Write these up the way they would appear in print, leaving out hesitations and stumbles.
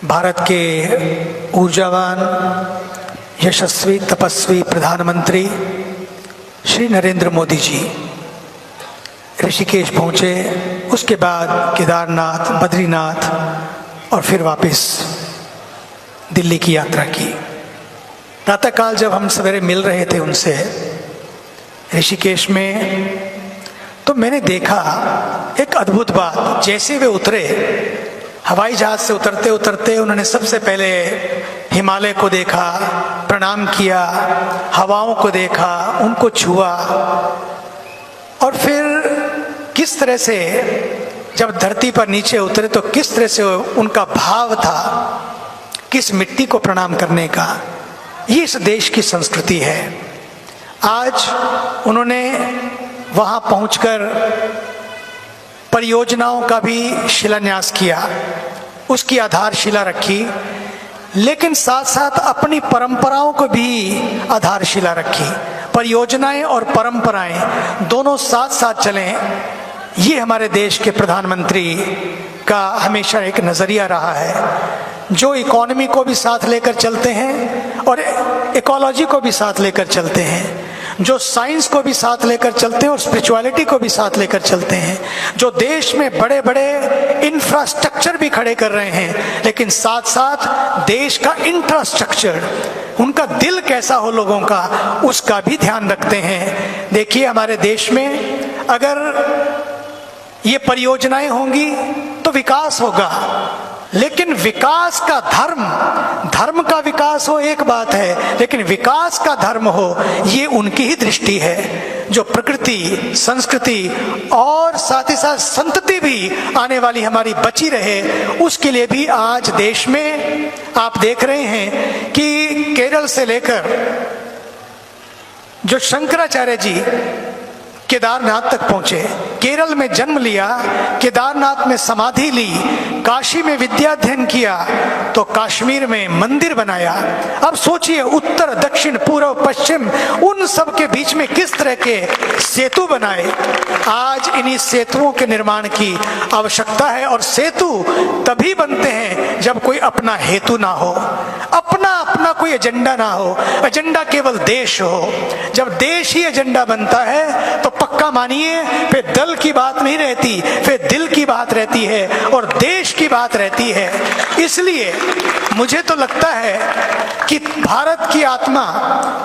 भारत के ऊर्जावान यशस्वी तपस्वी प्रधानमंत्री श्री नरेंद्र मोदी जी ऋषिकेश पहुँचे, उसके बाद केदारनाथ, बद्रीनाथ और फिर वापस दिल्ली की यात्रा की। प्रातःकाल जब हम सवेरे मिल रहे थे उनसे ऋषिकेश में, तो मैंने देखा एक अद्भुत बात। जैसे वे उतरे, हवाई जहाज से उतरते उतरते उन्होंने सबसे पहले हिमालय को देखा, प्रणाम किया, हवाओं को देखा, उनको छुआ, और फिर किस तरह से जब धरती पर नीचे उतरे तो किस तरह से उनका भाव था किस मिट्टी को प्रणाम करने का। ये इस देश की संस्कृति है। आज उन्होंने वहां पहुंचकर परियोजनाओं का भी शिलान्यास किया, उसकी आधारशिला रखी, लेकिन साथ साथ अपनी परंपराओं को भी आधारशिला रखी। परियोजनाएं और परंपराएं दोनों साथ साथ चलें, ये हमारे देश के प्रधानमंत्री का हमेशा एक नजरिया रहा है। जो इकोनॉमी को भी साथ लेकर चलते हैं और इकोलॉजी को भी साथ लेकर चलते हैं, जो साइंस को भी साथ लेकर चलते हैं और स्पिरिचुअलिटी को भी साथ लेकर चलते हैं, जो देश में बड़े बड़े इंफ्रास्ट्रक्चर भी खड़े कर रहे हैं, लेकिन साथ साथ देश का इंफ्रास्ट्रक्चर, उनका दिल कैसा हो लोगों का, उसका भी ध्यान रखते हैं। देखिए, हमारे देश में अगर ये परियोजनाएं होंगी तो विकास होगा, लेकिन विकास का धर्म का विकास हो एक बात है, लेकिन विकास का धर्म हो ये उनकी ही दृष्टि है। जो प्रकृति, संस्कृति और साथ ही साथ संतति भी आने वाली हमारी बची रहे, उसके लिए भी आज देश में आप देख रहे हैं कि केरल से लेकर जो शंकराचार्य जी केदारनाथ तक पहुंचे, केरल में जन्म लिया, केदारनाथ में समाधि ली, काशी में विद्याध्ययन किया, तो कश्मीर में मंदिर बनाया। अब सोचिए, उत्तर, दक्षिण, पूर्व, पश्चिम, उन सब के बीच में किस तरह के सेतु बनाए। आज इन्हीं सेतुओं के निर्माण की आवश्यकता है, और सेतु तभी बनते हैं जब कोई अपना हेतु ना हो, अपना कोई एजेंडा ना हो, एजेंडा केवल देश हो। जब देश ही एजेंडा बनता है तो पक्का मानिए फिर दल की बात नहीं रहती, फिर दिल की बात रहती है और देश की बात रहती है। इसलिए मुझे तो लगता है कि भारत की आत्मा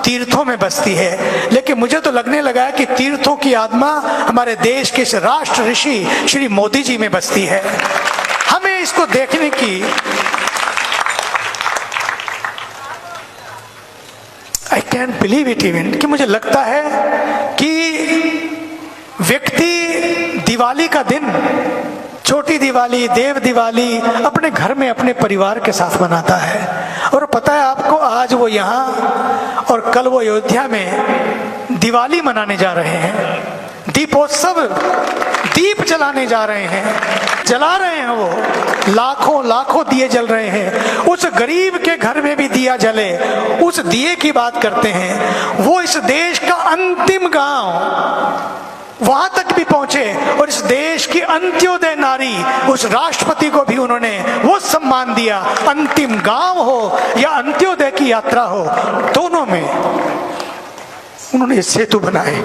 तीर्थों में बसती है, लेकिन मुझे तो लगने लगा है कि तीर्थों की आत्मा हमारे देश के राष्ट्र ऋषि श्री मोदी जी में बसती है। हमें इसको देखने की I can't believe it even, कि मुझे लगता है कि व्यक्ति दिवाली का दिन, छोटी दिवाली, देव दिवाली अपने घर में अपने परिवार के साथ मनाता है। और पता है आपको, आज वो यहाँ और कल वो अयोध्या में दिवाली मनाने जा रहे हैं, दीपोत्सव, दीप जलाने जा रहे हैं, जला रहे हैं। वो लाखों दिए जल रहे हैं। उस गरीब के घर में भी दिया जले, उस दिए की बात करते हैं। वो इस देश का अंतिम गांव, वहां तक भी पहुंचे, और इस देश की अंत्योदय नारी, उस राष्ट्रपति को भी उन्होंने वो सम्मान दिया। अंतिम गांव हो या अंत्योदय की यात्रा हो, दोनों में उन्होंने सेतु बनाए।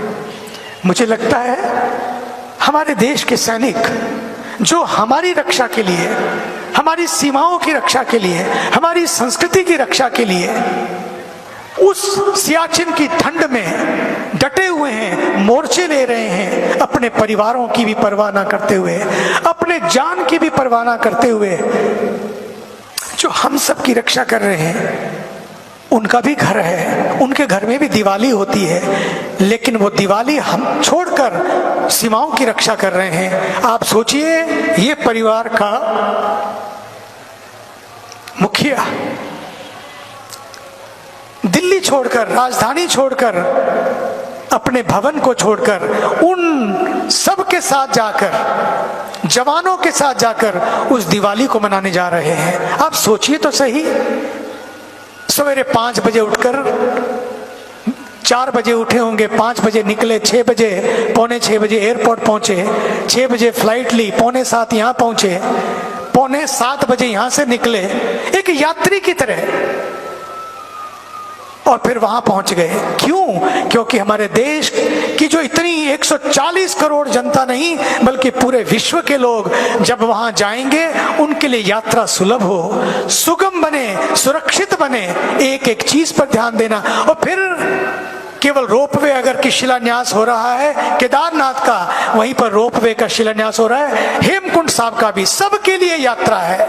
मुझे लगता है हमारे देश के सैनिक जो हमारी रक्षा के लिए, हमारी सीमाओं की रक्षा के लिए, हमारी संस्कृति की रक्षा के लिए उस सियाचिन की ठंड में डटे हुए हैं, मोर्चे ले रहे हैं, अपने परिवारों की भी परवाह ना करते हुए, अपने जान की भी परवाह ना करते हुए, जो हम सब की रक्षा कर रहे हैं। उनका भी घर है, उनके घर में भी दिवाली होती है, लेकिन वो दिवाली हम छोड़कर सीमाओं की रक्षा कर रहे हैं। आप सोचिए, ये परिवार का मुखिया दिल्ली छोड़कर, राजधानी छोड़कर, अपने भवन को छोड़कर, उन सब के साथ जाकर, जवानों के साथ जाकर उस दिवाली को मनाने जा रहे हैं। आप सोचिए तो सही, सवेरे 5 बजे उठकर, 4 बजे उठे होंगे, 5 बजे निकले, 6 बजे, पौने 6 बजे एयरपोर्ट पहुंचे, 6 बजे फ्लाइट ली, पौने 7 यहाँ पहुंचे, 6:45 बजे यहां से निकले एक यात्री की तरह और फिर वहां पहुंच गए। क्यों? क्योंकि हमारे देश की जो इतनी 140 करोड़ जनता नहीं बल्कि पूरे विश्व के लोग जब वहां जाएंगे उनके लिए यात्रा सुलभ हो, सुगम बने, सुरक्षित बने। एक एक चीज पर ध्यान देना। और फिर केवल रोपवे अगर की शिलान्यास हो रहा है केदारनाथ का, वहीं पर रोपवे का शिलान्यास हो रहा है, हेमकुंड साहब का भी, सबके लिए यात्रा है,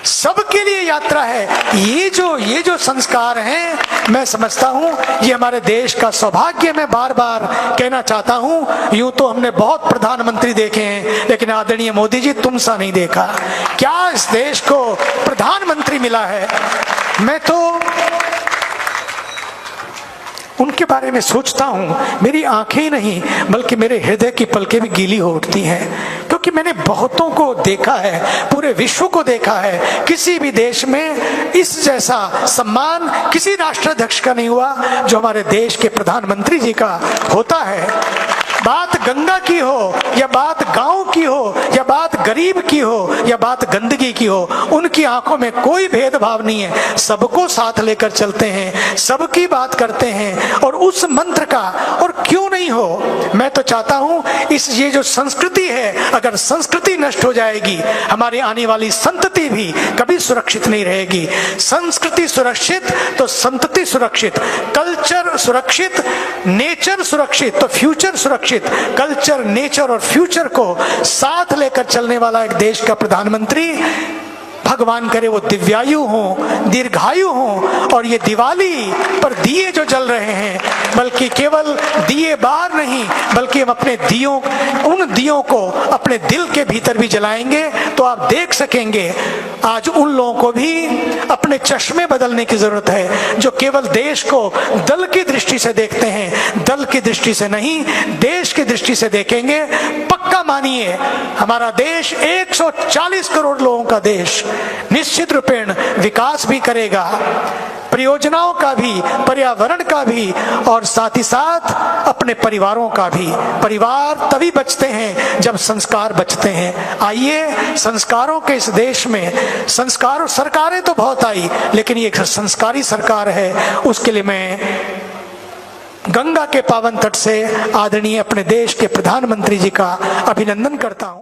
सबके लिए यात्रा है। ये जो संस्कार हैं, मैं समझता हूं ये हमारे देश का सौभाग्य। मैं बार बार कहना चाहता हूं, यूं तो हमने बहुत प्रधानमंत्री देखे हैं लेकिन आदरणीय मोदी जी तुम सा नहीं देखा। क्या इस देश को प्रधानमंत्री मिला है। मैं तो उनके बारे में सोचता हूं, मेरी आंखें ही नहीं बल्कि मेरे हृदय की पलकें भी गीली हो उठती हैं, क्योंकि मैंने बहुतों को देखा है, पूरे विश्व को देखा है। किसी भी देश में इस जैसा सम्मान किसी राष्ट्राध्यक्ष का नहीं हुआ जो हमारे देश के प्रधानमंत्री जी का होता है। बात गंगा की हो या बात गांव की हो या बात गरीब की हो या बात गंदगी की हो, उनकी आंखों में कोई भेदभाव नहीं है। सबको साथ लेकर चलते हैं, सबकी बात करते हैं। और उस मंत्र का, और क्यों नहीं हो, मैं तो चाहता हूं ये जो संस्कृति है, अगर संस्कृति नष्ट हो जाएगी हमारी आने वाली संतति भी कभी सुरक्षित नहीं रहेगी। संस्कृति सुरक्षित तो संतति सुरक्षित, कल्चर सुरक्षित, नेचर सुरक्षित तो फ्यूचर सुरक्षित। कल्चर, नेचर और फ्यूचर को साथ लेकर चलने वाला एक देश का प्रधानमंत्री, भगवान करे वो दिव्यायु हो, दीर्घायु हो। और ये दिवाली पर दिए जो जल रहे हैं, बल्कि केवल दिए बाहर नहीं बल्कि हम अपने दियों, उन दियों को अपने दिल के भीतर भी जलाएंगे तो आप देख सकेंगे आज उन लोगों को भी अपने चश्मे बदलने की जरूरत है जो केवल देश को दल की दृष्टि से देखते हैं। दल की दृष्टि से नहीं, देश की दृष्टि से देखेंगे। पक्का मानिए, हमारा देश 140 करोड़ लोगों का देश निश्चित रूपेण विकास भी करेगा, परियोजनाओं का भी, पर्यावरण का भी और साथ ही साथ अपने परिवारों का भी। परिवार तभी बचते हैं जब संस्कार बचते हैं। आइए, संस्कारों के इस देश में संस्कार, सरकारें तो बहुत आई लेकिन ये संस्कारी सरकार है। उसके लिए मैं गंगा के पावन तट से आदरणीय अपने देश के प्रधानमंत्री जी का अभिनंदन करता हूं।